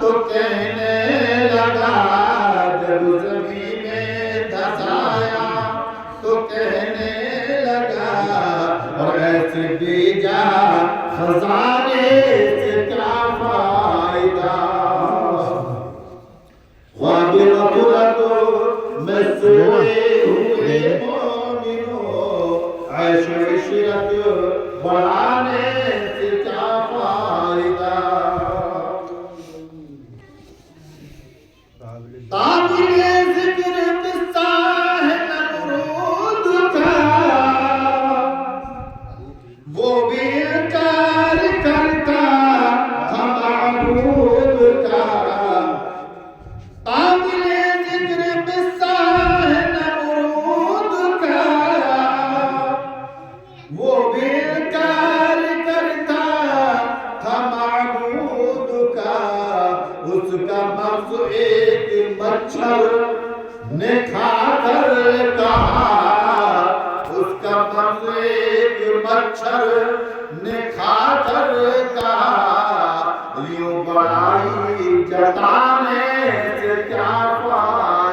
तो कहने लगा, जब ज़मीन में धसाया तो कहने लगा, और ऐसे बीजा खजाने से क्या फायदा। ख्वाबिल ग़ुरत में सोए हुए मोमिनों, ऐश इशरत बढ़ाने से क्या फायदा। काबिले ज़िक्र किस्सा है नमरूद का, वो भी इनकार करता था माबूद का। काबिले ज़िक्र किस्सा है नमरूद का, वो भी इनकार करता था माबूद का। उसका मग़ज़ एक मच्छर ने खाकर कहा, उसका मग़ज़ एक मच्छर ने खाकर कहा, यूं बड़ाई जताने से क्या फायदा।